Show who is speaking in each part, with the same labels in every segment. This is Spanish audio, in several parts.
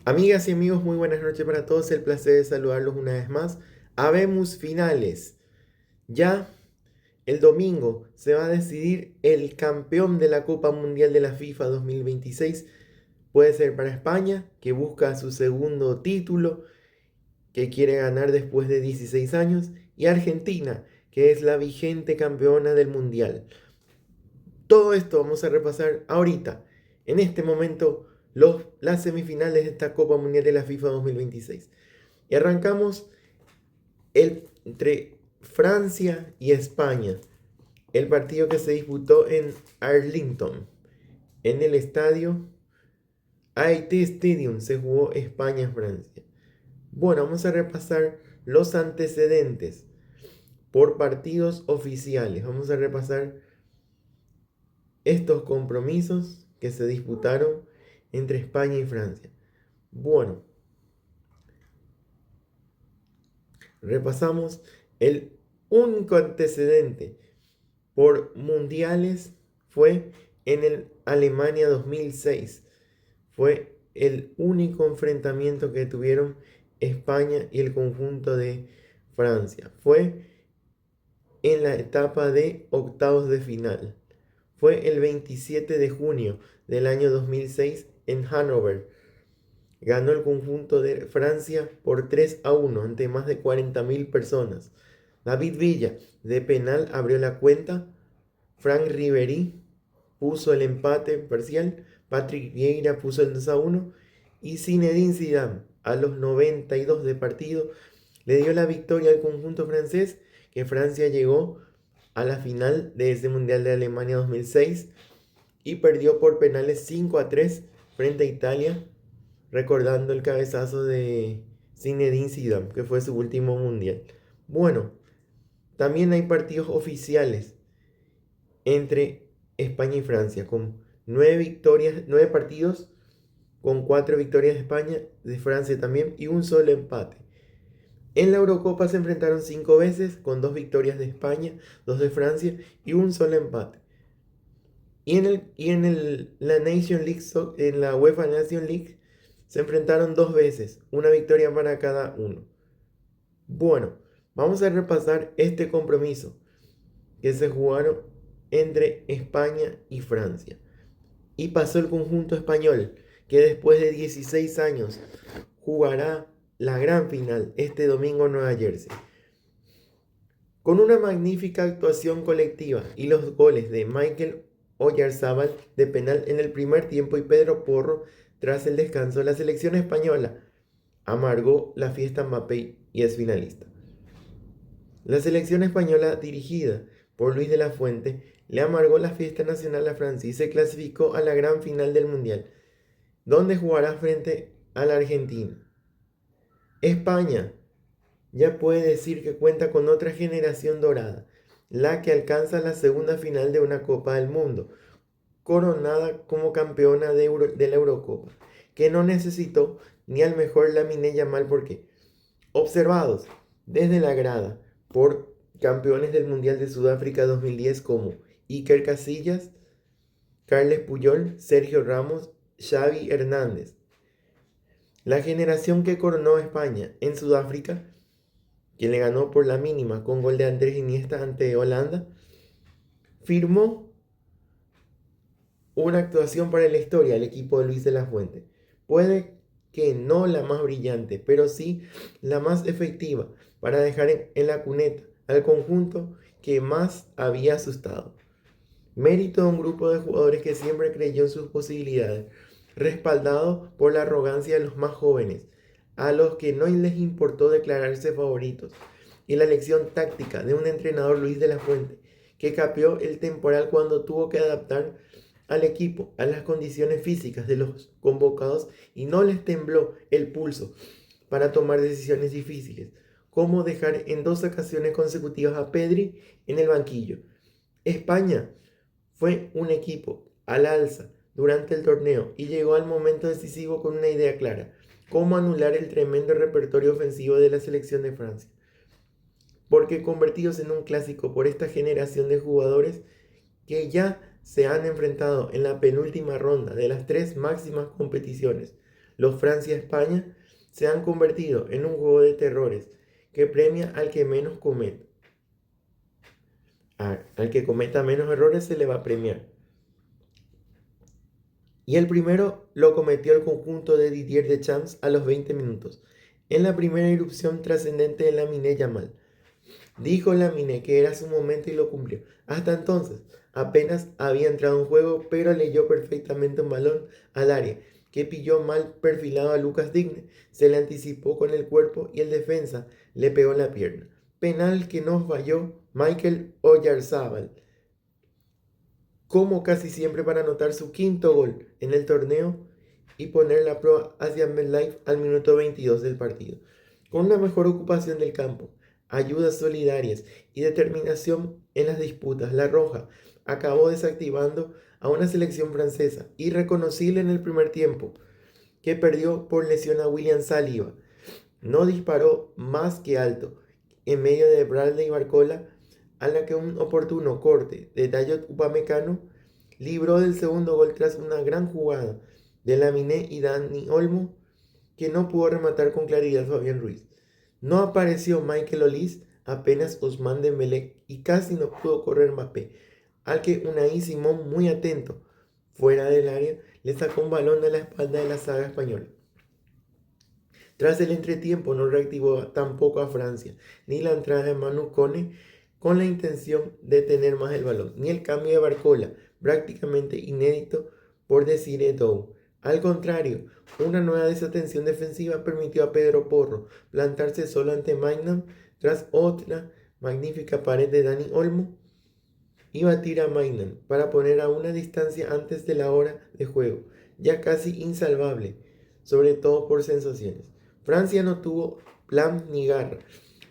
Speaker 1: Amigas y amigos, muy buenas noches para todos. El placer de saludarlos una vez más. Habemos finales. Ya el domingo se va a decidir el campeón de la Copa Mundial de la FIFA 2026. Puede ser para España, que busca su segundo título, que quiere ganar después de 16 años, y Argentina, que es la vigente campeona del Mundial. Todo esto vamos a repasar ahorita, en este momento, las semifinales de esta Copa Mundial de la FIFA 2026. Y arrancamos entre Francia y España, el partido que se disputó en Arlington, en el estadio AET Stadium, se jugó España-Francia. Bueno, vamos a repasar los antecedentes por partidos oficiales. Vamos a repasar estos compromisos que se disputaron entre España y Francia. Bueno, repasamos el único antecedente por mundiales fue en el Alemania 2006. Fue el único enfrentamiento que tuvieron España y el conjunto de Francia. Fue en la etapa de octavos de final. Fue el 27 de junio del año 2006 en Hannover. Ganó el conjunto de Francia por 3-1 ante más de 40.000 personas. David Villa de penal abrió la cuenta. Franck Ribéry puso el empate parcial. Patrick Vieira puso el 2-1. Y Zinedine Zidane a los 92 de partido le dio la victoria al conjunto francés, que Francia llegó a la final de ese Mundial de Alemania 2006 y perdió por penales 5-3 frente a Italia, recordando el cabezazo de Zinedine Zidane, que fue su último mundial. Bueno, también hay partidos oficiales entre España y Francia, con 9 victorias, 9 partidos, con 4 victorias de España, de Francia también, y un solo empate. En la Eurocopa se enfrentaron 5 veces, con 2 victorias de España, 2 de Francia y un solo empate. La Nation League, en la UEFA Nation League, se enfrentaron 2 veces, una victoria para cada uno. Bueno, vamos a repasar este compromiso que se jugaron entre España y Francia. Y pasó el conjunto español, que después de 16 años jugará la gran final este domingo en Nueva Jersey. Con una magnífica actuación colectiva y los goles de Michael Oyarzabal de penal en el primer tiempo y Pedro Porro tras el descanso, la selección española amargó la fiesta Mbappé y es finalista. La selección española, dirigida por Luis de la Fuente, le amargó la fiesta nacional a Francia y se clasificó a la gran final del Mundial, donde jugará frente a la Argentina. España ya puede decir que cuenta con otra generación dorada, la que alcanza la segunda final de una Copa del Mundo, coronada como campeona de la Eurocopa, que no necesitó ni al mejor Lamine Yamal porque, observados desde la grada por campeones del Mundial de Sudáfrica 2010 como Iker Casillas, Carles Puyol, Sergio Ramos, Xavi Hernández. La generación que coronó a España en Sudáfrica, quien le ganó por la mínima con gol de Andrés Iniesta ante Holanda, firmó una actuación para la historia el equipo de Luis de la Fuente. Puede que no la más brillante, pero sí la más efectiva para dejar en la cuneta al conjunto que más había asustado. Mérito de un grupo de jugadores que siempre creyó en sus posibilidades, respaldado por la arrogancia de los más jóvenes, a los que no les importó declararse favoritos, y la lección táctica de un entrenador, Luis de la Fuente, que capeó el temporal cuando tuvo que adaptar al equipo a las condiciones físicas de los convocados y no les tembló el pulso para tomar decisiones difíciles, como dejar en 2 ocasiones consecutivas a Pedri en el banquillo. España fue un equipo al alza durante el torneo y llegó al momento decisivo con una idea clara: cómo anular el tremendo repertorio ofensivo de la selección de Francia. Porque convertidos en un clásico por esta generación de jugadores que ya se han enfrentado en la penúltima ronda de las 3 máximas competiciones, los Francia-España se han convertido en un juego de terrores que premia al que menos cometa. Al que cometa menos errores se le va a premiar. Y el primero lo cometió el conjunto de Didier Deschamps a los 20 minutos, en la primera irrupción trascendente de Lamine Yamal. Dijo Lamine que era su momento y lo cumplió. Hasta entonces, apenas había entrado en juego, pero leyó perfectamente un balón al área, que pilló mal perfilado a Lucas Digne, se le anticipó con el cuerpo y el defensa le pegó la pierna. Penal que no falló Michael Oyarzábal, como casi siempre para anotar su quinto gol en el torneo y poner la prueba hacia MetLife al minuto 22 del partido. Con una mejor ocupación del campo, ayudas solidarias y determinación en las disputas, La Roja acabó desactivando a una selección francesa irreconocible en el primer tiempo, que perdió por lesión a William Saliba. No disparó más que alto en medio de Bradley Barcola, a la que un oportuno corte de Dayot Upamecano libró del segundo gol tras una gran jugada de Lamine y Dani Olmo, que no pudo rematar con claridad Fabián Ruiz. No apareció Michael Olise, apenas Ousmane Dembélé y casi no pudo correr Mbappé, al que Unai Simón, muy atento fuera del área, le sacó un balón de la espalda de la saga española. Tras el entretiempo no reactivó tampoco a Francia, ni la entrada de Manu Kone con la intención de tener más el balón, ni el cambio de Barcola, prácticamente inédito por Desire Dow. Al contrario, una nueva desatención defensiva permitió a Pedro Porro plantarse solo ante Magnum tras otra magnífica pared de Dani Olmo y batir a Magnum para poner a una distancia antes de la hora de juego, ya casi insalvable, sobre todo por sensaciones. Francia no tuvo plan ni garra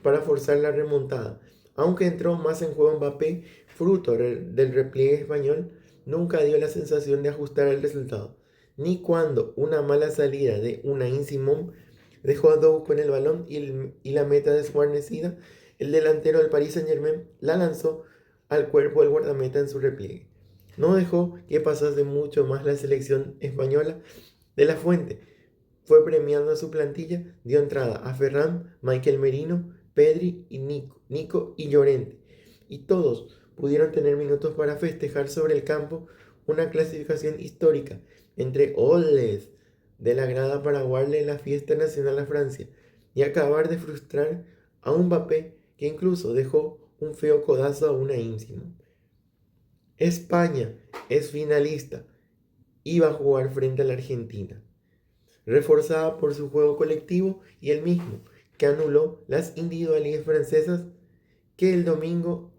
Speaker 1: para forzar la remontada, aunque entró más en juego Mbappé, fruto del repliegue español, nunca dio la sensación de ajustar el resultado, ni cuando una mala salida de Unai Simón dejó a Dow con el balón y la meta desguarnecida, el delantero del Paris Saint-Germain la lanzó al cuerpo del guardameta en su repliegue. No dejó que pasase mucho más la selección española. De la Fuente fue premiando a su plantilla, dio entrada a Ferran, Michael Merino, Pedri y Nico y Llorente. Y todos pudieron tener minutos para festejar sobre el campo una clasificación histórica entre oles de la grada para aguarle la fiesta nacional a Francia y acabar de frustrar a un Mbappé que incluso dejó un feo codazo a una Simón. España es finalista y va a jugar frente a la Argentina, reforzada por su juego colectivo y el mismo que anuló las individualidades francesas, que el domingo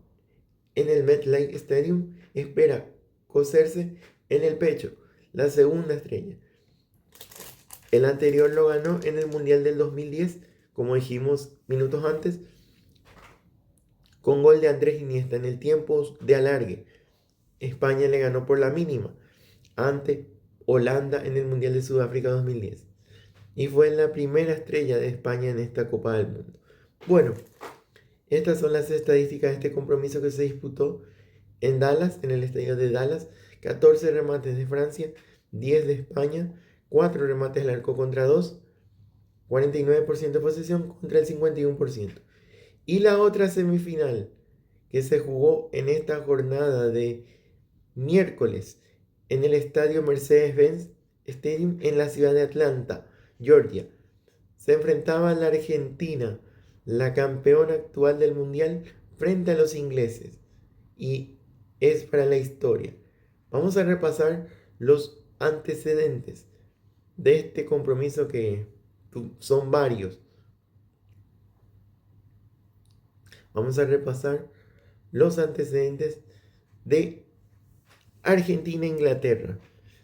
Speaker 1: en el MetLife Stadium espera coserse en el pecho la segunda estrella. El anterior lo ganó en el Mundial del 2010, como dijimos minutos antes, con gol de Andrés Iniesta en el tiempo de alargue. España le ganó por la mínima ante Holanda en el Mundial de Sudáfrica 2010 y fue la primera estrella de España en esta Copa del Mundo. Bueno, estas son las estadísticas de este compromiso que se disputó en Dallas, en el estadio de Dallas. 14 remates de Francia, 10 de España, 4 remates al arco contra 2, 49% de posesión contra el 51%. Y la otra semifinal que se jugó en esta jornada de miércoles en el estadio Mercedes-Benz Stadium en la ciudad de Atlanta, Georgia. Se enfrentaba la Argentina, la campeona actual del mundial, frente a los ingleses. Y es para la historia. Vamos a repasar los antecedentes de este compromiso, que son varios. Vamos a repasar los antecedentes de Argentina e Inglaterra.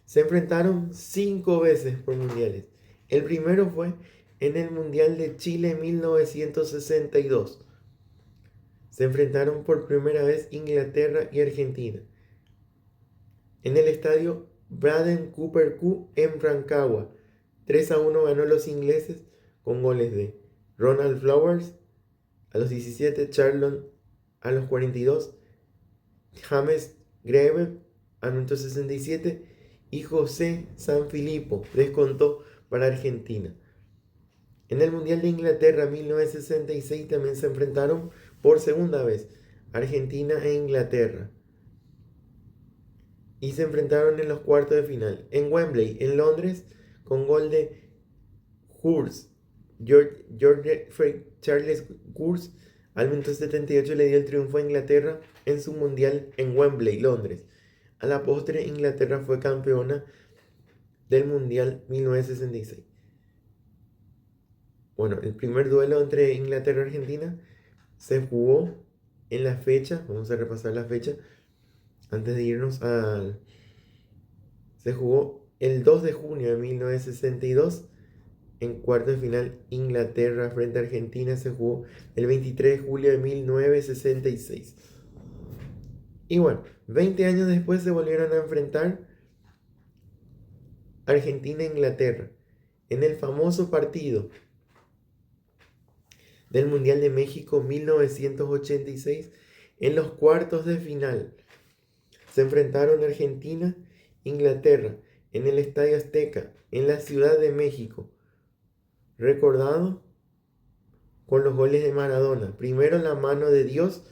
Speaker 1: Se enfrentaron 5 veces por mundiales. El primero fue en el Mundial de Chile 1962. Se enfrentaron por primera vez Inglaterra y Argentina en el estadio Braden Cooper Q en Rancagua. 3-1 ganó los ingleses con goles de Ronald Flowers a los 17, Charlton a los 42, James Greve a minuto 67 y José Sanfilippo descontó para Argentina. En el Mundial de Inglaterra 1966 también se enfrentaron por segunda vez Argentina e Inglaterra. Y se enfrentaron en los cuartos de final. En Wembley, en Londres, con gol de Hurst. Charles Hurst al minuto 78 le dio el triunfo a Inglaterra en su Mundial en Wembley, Londres. A la postre, Inglaterra fue campeona del Mundial 1966. Bueno, el primer duelo entre Inglaterra y Argentina se jugó en la fecha, vamos a repasar la fecha, antes de irnos al... Se jugó el 2 de junio de 1962, en cuarto de final Inglaterra frente a Argentina se jugó el 23 de julio de 1966. Y bueno, 20 años después se volvieron a enfrentar Argentina e Inglaterra en el famoso partido del Mundial de México 1986. En los cuartos de final se enfrentaron Argentina e Inglaterra en el Estadio Azteca, en la Ciudad de México, recordado con los goles de Maradona. Primero la mano de Dios.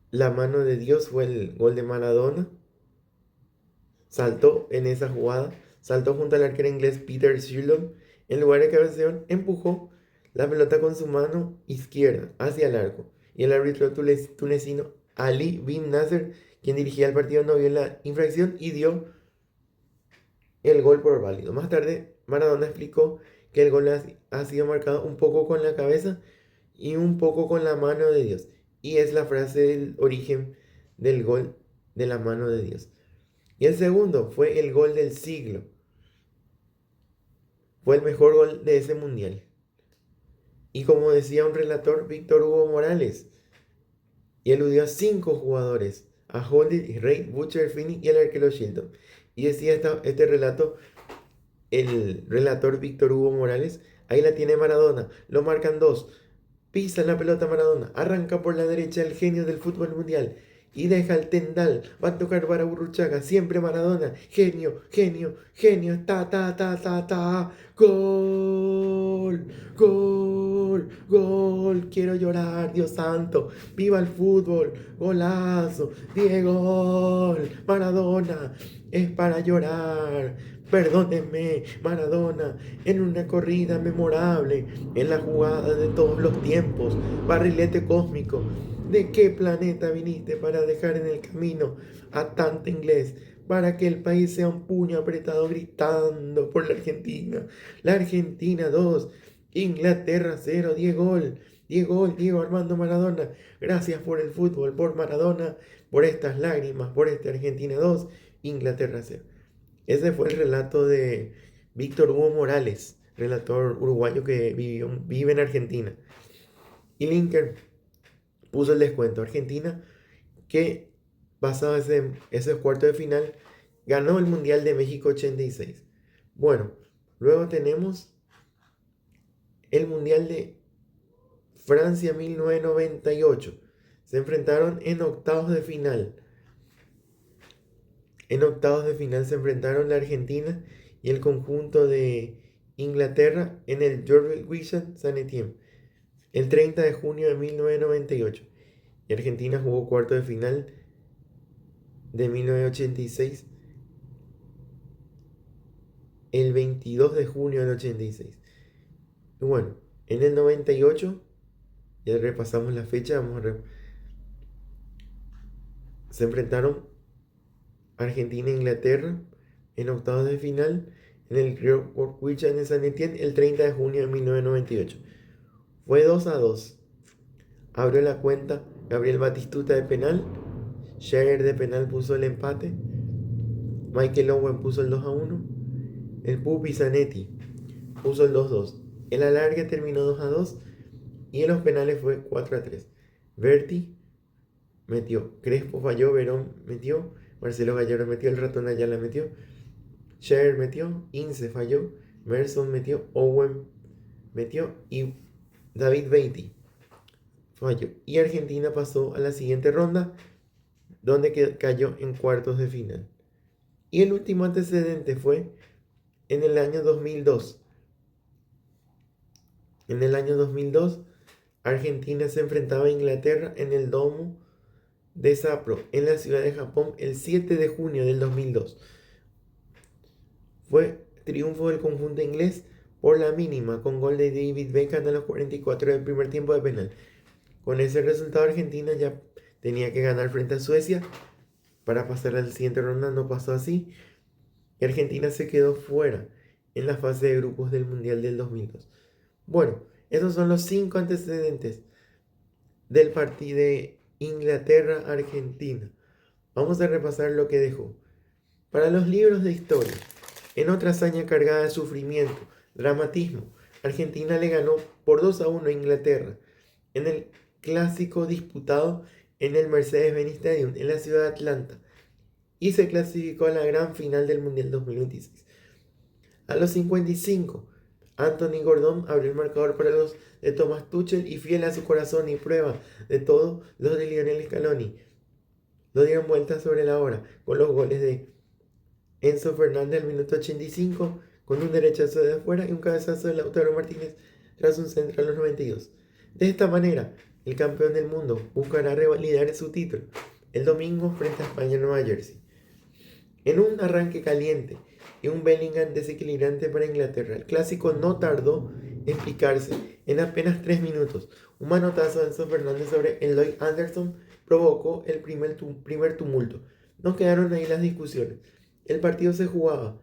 Speaker 1: La mano de Dios fue el gol de Maradona. Saltó en esa jugada. Saltó junto al arquero inglés Peter Shilton. En lugar de cabecear, empujó la pelota con su mano izquierda hacia el arco. Y el árbitro tunecino Ali bin Nasser, quien dirigía el partido, no vio la infracción y dio el gol por válido. Más tarde, Maradona explicó que el gol ha sido marcado un poco con la cabeza y un poco con la mano de Dios. Y es la frase del origen del gol de la mano de Dios. Y el segundo fue el gol del siglo. Fue el mejor gol de ese mundial. Y como decía un relator, Víctor Hugo Morales, y eludió a 5 jugadores, a Holding, Reid, Butcher, Finney y el arquero Shilton. Y decía este relato, el relator Víctor Hugo Morales, ahí la tiene Maradona, lo marcan 2, pisa la pelota Maradona, arranca por la derecha el genio del fútbol mundial y deja el tendal, va a tocar para Burruchaga, siempre Maradona, genio, genio, genio, gol, gol, gol, quiero llorar, Dios santo, viva el fútbol, golazo, Diego, Maradona, es para llorar. Perdónenme, Maradona, en una corrida memorable, en la jugada de todos los tiempos, barrilete cósmico. ¿De qué planeta viniste para dejar en el camino a tanto inglés? Para que el país sea un puño apretado gritando por la Argentina. La Argentina 2, Inglaterra 0, Diego Armando Maradona. Gracias por el fútbol, por Maradona, por estas lágrimas, por este Argentina 2, Inglaterra 0. Ese fue el relato de Víctor Hugo Morales, relator uruguayo que vive en Argentina. Y Linker puso el descuento. Argentina, que pasado ese cuarto de final, ganó el Mundial de México 86. Bueno, luego tenemos el Mundial de Francia 1998. Se enfrentaron en octavos de final. En octavos de final se enfrentaron la Argentina y el conjunto de Inglaterra en el George Wishart Saint-Étienne el 30 de junio de 1998. Y Argentina jugó cuarto de final de 1986 el 22 de junio del 86. Y bueno, en el 98, ya repasamos la fecha, se enfrentaron Argentina e Inglaterra en octavos de final en el George Wishart en Saint-Étienne el 30 de junio de 1998. Fue 2-2. Abrió la cuenta Gabriel Batistuta de penal. Scherer de penal puso el empate. Michael Owen puso el 2-1. El Pupi Zanetti puso el 2-2. El alargue terminó 2-2. Y en los penales fue 4-3. Berti metió. Crespo falló. Verón metió. Marcelo Gallardo metió. El ratón Ayala metió. Scherer metió. Ince falló. Merson metió. Owen metió. Y David Beatty falló. Y Argentina pasó a la siguiente ronda, donde cayó en cuartos de final. Y el último antecedente fue en el año 2002. En el año 2002, Argentina se enfrentaba a Inglaterra en el domo de Sapporo, en la ciudad de Japón, el 7 de junio del 2002. Fue triunfo del conjunto inglés por la mínima, con gol de David Beckham a los 44 del primer tiempo de penal. Con ese resultado, Argentina ya tenía que ganar frente a Suecia para pasar a la siguiente ronda. No pasó así y Argentina se quedó fuera en la fase de grupos del Mundial del 2002. Bueno, esos son los 5 antecedentes del partido de Inglaterra-Argentina. Vamos a repasar lo que dejó. Para los libros de historia, en otra hazaña cargada de sufrimiento, dramatismo, Argentina le ganó por 2-1 a Inglaterra en el clásico disputado en el Mercedes-Benz Stadium en la ciudad de Atlanta y se clasificó a la gran final del Mundial 2026. A los 55, Anthony Gordon abrió el marcador para los de Thomas Tuchel y fiel a su corazón y prueba de todo, los de Lionel Scaloni lo dieron vuelta sobre la hora con los goles de Enzo Fernández al minuto 85 con un derechazo de afuera y un cabezazo de Lautaro Martínez tras un centro a los 92. De esta manera, el campeón del mundo buscará revalidar su título el domingo frente a España en Nueva Jersey. En un arranque caliente y un Bellingham desequilibrante para Inglaterra, el clásico no tardó en picarse. En apenas 3 minutos, un manotazo de Enzo Fernández sobre Eloy Anderson provocó el primer tumulto. No quedaron ahí las discusiones. El partido se jugaba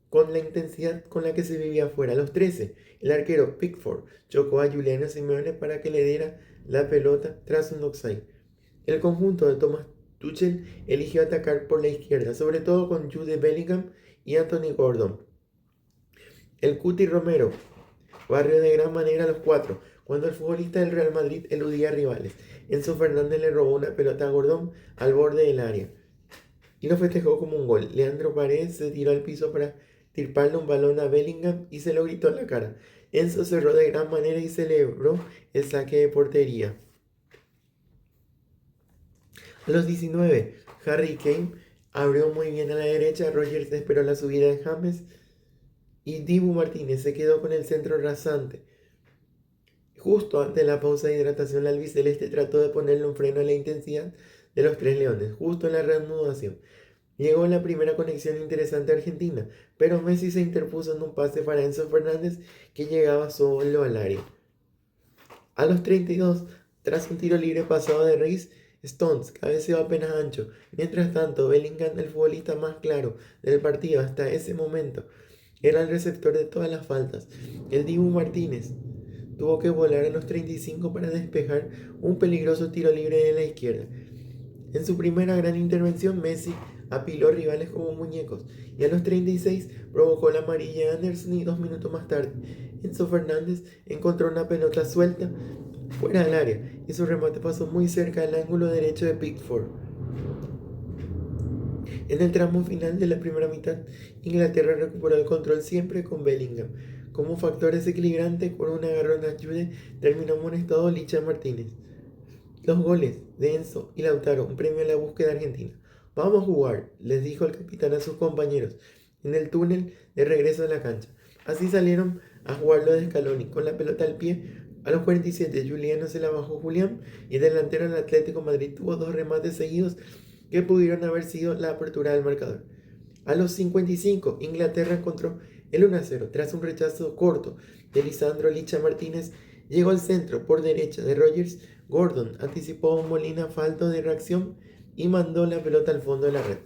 Speaker 1: con la intensidad con la que se vivía afuera. A los 13, el arquero Pickford chocó a Giuliano Simeone para que le diera la pelota tras un offside. El conjunto de Thomas Tuchel eligió atacar por la izquierda, sobre todo con Jude Bellingham y Anthony Gordon. El Cuti Romero barrió de gran manera a los 4 cuando el futbolista del Real Madrid eludía a rivales. Enzo Fernández le robó una pelota a Gordon al borde del área y lo festejó como un gol. Leandro Paredes se tiró al piso para tirparle un balón a Bellingham y se lo gritó en la cara. Enzo cerró de gran manera y celebró el saque de portería. A los 19, Harry Kane abrió muy bien a la derecha. Rodgers esperó la subida de James y Dibu Martínez se quedó con el centro rasante. Justo antes de la pausa de hidratación, la albiceleste trató de ponerle un freno a la intensidad de los tres leones. Justo en la reanudación llegó la primera conexión interesante a Argentina, pero Messi se interpuso en un pase para Enzo Fernández que llegaba solo al área. A los 32, tras un tiro libre pasado de Reece, Stones cabeceó apenas ancho. Mientras tanto, Bellingham, el futbolista más claro del partido hasta ese momento, era el receptor de todas las faltas. El Dibu Martínez tuvo que volar a los 35 para despejar un peligroso tiro libre de la izquierda. En su primera gran intervención, Messi apiló rivales como muñecos y a los 36 provocó la amarilla a Anderson y 2 minutos más tarde, Enzo Fernández encontró una pelota suelta fuera del área y su remate pasó muy cerca del ángulo derecho de Pickford. En el tramo final de la primera mitad, Inglaterra recuperó el control siempre con Bellingham. Como factor desequilibrante, con un agarrón de Jude, terminó amonestado Licha Martínez. Los goles de Enzo y Lautaro, un premio a la búsqueda argentina. Vamos a jugar, les dijo el capitán a sus compañeros en el túnel de regreso a la cancha. Así salieron a jugarlo de Scaloni, con la pelota al pie. A los 47, Juliano se la bajó Julián y el delantero del Atlético Madrid tuvo 2 remates seguidos que pudieron haber sido la apertura del marcador. A los 55, Inglaterra encontró el 1-0 tras un rechazo corto de Lisandro Licha Martínez. Llegó al centro por derecha de Rodgers. Gordon anticipó un Molina falto de reacción y mandó la pelota al fondo de la red.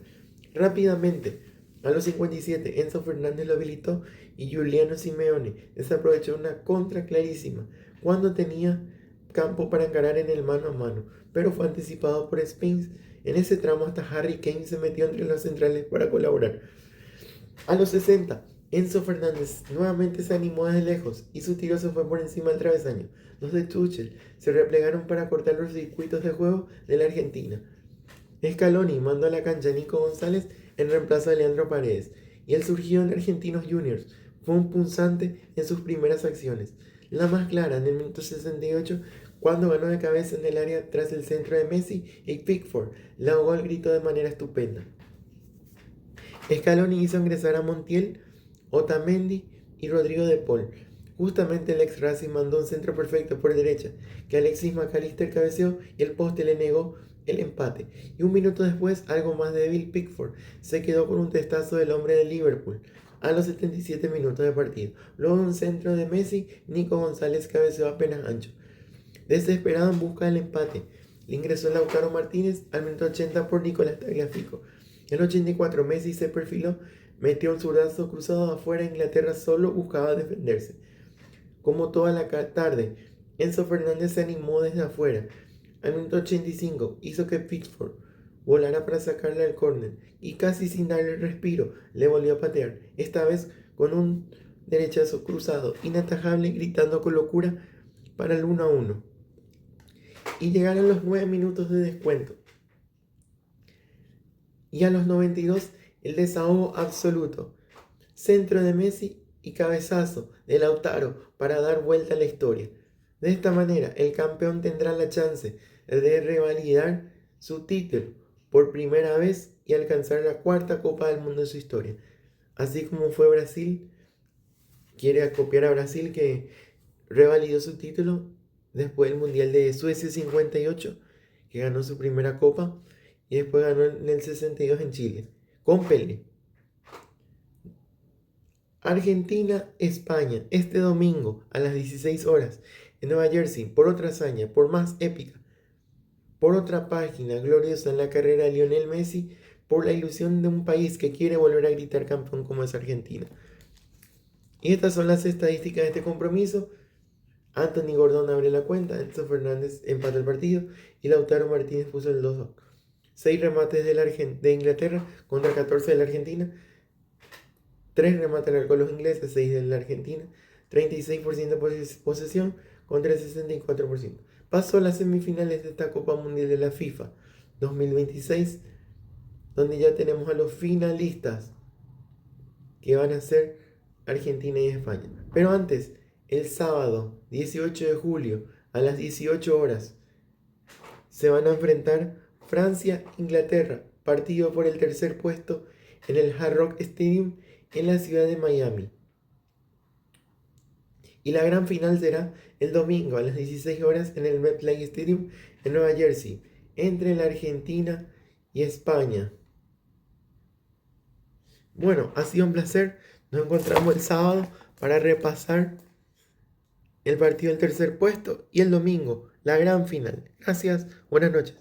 Speaker 1: Rápidamente, a los 57, Enzo Fernández lo habilitó y Giuliano Simeone desaprovechó una contra clarísima cuando tenía campo para encarar en el mano a mano, pero fue anticipado por Spence. En ese tramo hasta Harry Kane se metió entre los centrales para colaborar. A los 60, Enzo Fernández nuevamente se animó desde lejos y su tiro se fue por encima del travesaño. Los de Tuchel se replegaron para cortar los circuitos de juego de la Argentina. Scaloni mandó a la cancha a Nico González en reemplazo de Leandro Paredes y el surgido en Argentinos Juniors fue un punzante en sus primeras acciones. La más clara en el minuto 68 cuando ganó de cabeza en el área tras el centro de Messi y Pickford le ahogó el grito de manera estupenda. Scaloni hizo ingresar a Montiel, Otamendi y Rodrigo de Paul. Justamente el ex Racing mandó un centro perfecto por derecha, que Alexis McAllister cabeceó y el poste le negó el empate. Y un minuto después, algo más débil, Pickford se quedó con un testazo del hombre de Liverpool a los 77 minutos de partido. Luego de un centro de Messi, Nico González cabeceó apenas ancho. Desesperado en busca del empate, le ingresó Lautaro Martínez al minuto 80 por Nicolás Tagliafico. En el 84 Messi se perfiló, metió un zurdazo cruzado afuera. Inglaterra solo buscaba defenderse. Como toda la tarde, Enzo Fernández se animó desde afuera. Al minuto 85 hizo que Pickford volara para sacarle al córner y casi sin darle respiro le volvió a patear, esta vez con un derechazo cruzado inatajable, gritando con locura para el 1-1. Y llegaron los 9 minutos de descuento. Y a los 92 el desahogo absoluto. Centro de Messi y cabezazo de Lautaro para dar vuelta a la historia. De esta manera, el campeón tendrá la chance de revalidar su título por primera vez y alcanzar la cuarta Copa del Mundo en su historia. Así como fue Brasil, quiere copiar a Brasil, que revalidó su título después del Mundial de Suecia 58, que ganó su primera Copa, y después ganó en el 62 en Chile, con Pelé. Argentina-España, este domingo a las 16 horas en Nueva Jersey, por otra hazaña, por más épica, por otra página gloriosa en la carrera de Lionel Messi, por la ilusión de un país que quiere volver a gritar campeón como es Argentina. Y estas son las estadísticas de este compromiso. Anthony Gordon abre la cuenta, Enzo Fernández empata el partido y Lautaro Martínez puso el 2-2. 6 remates de Inglaterra contra 14 de la Argentina. 3 remates al arco los ingleses, 6 de la Argentina. 36% de posesión contra el 64%. Pasó a las semifinales de esta Copa Mundial de la FIFA 2026, donde ya tenemos a los finalistas, que van a ser Argentina y España. Pero antes, el sábado 18 de julio a las 18 horas se van a enfrentar Francia-Inglaterra, partido por el tercer puesto en el Hard Rock Stadium en la ciudad de Miami. Y la gran final será el domingo a las 16 horas en el MetLife Stadium en Nueva Jersey, entre la Argentina y España. Bueno, ha sido un placer. Nos encontramos el sábado para repasar el partido del tercer puesto y el domingo la gran final. Gracias, buenas noches.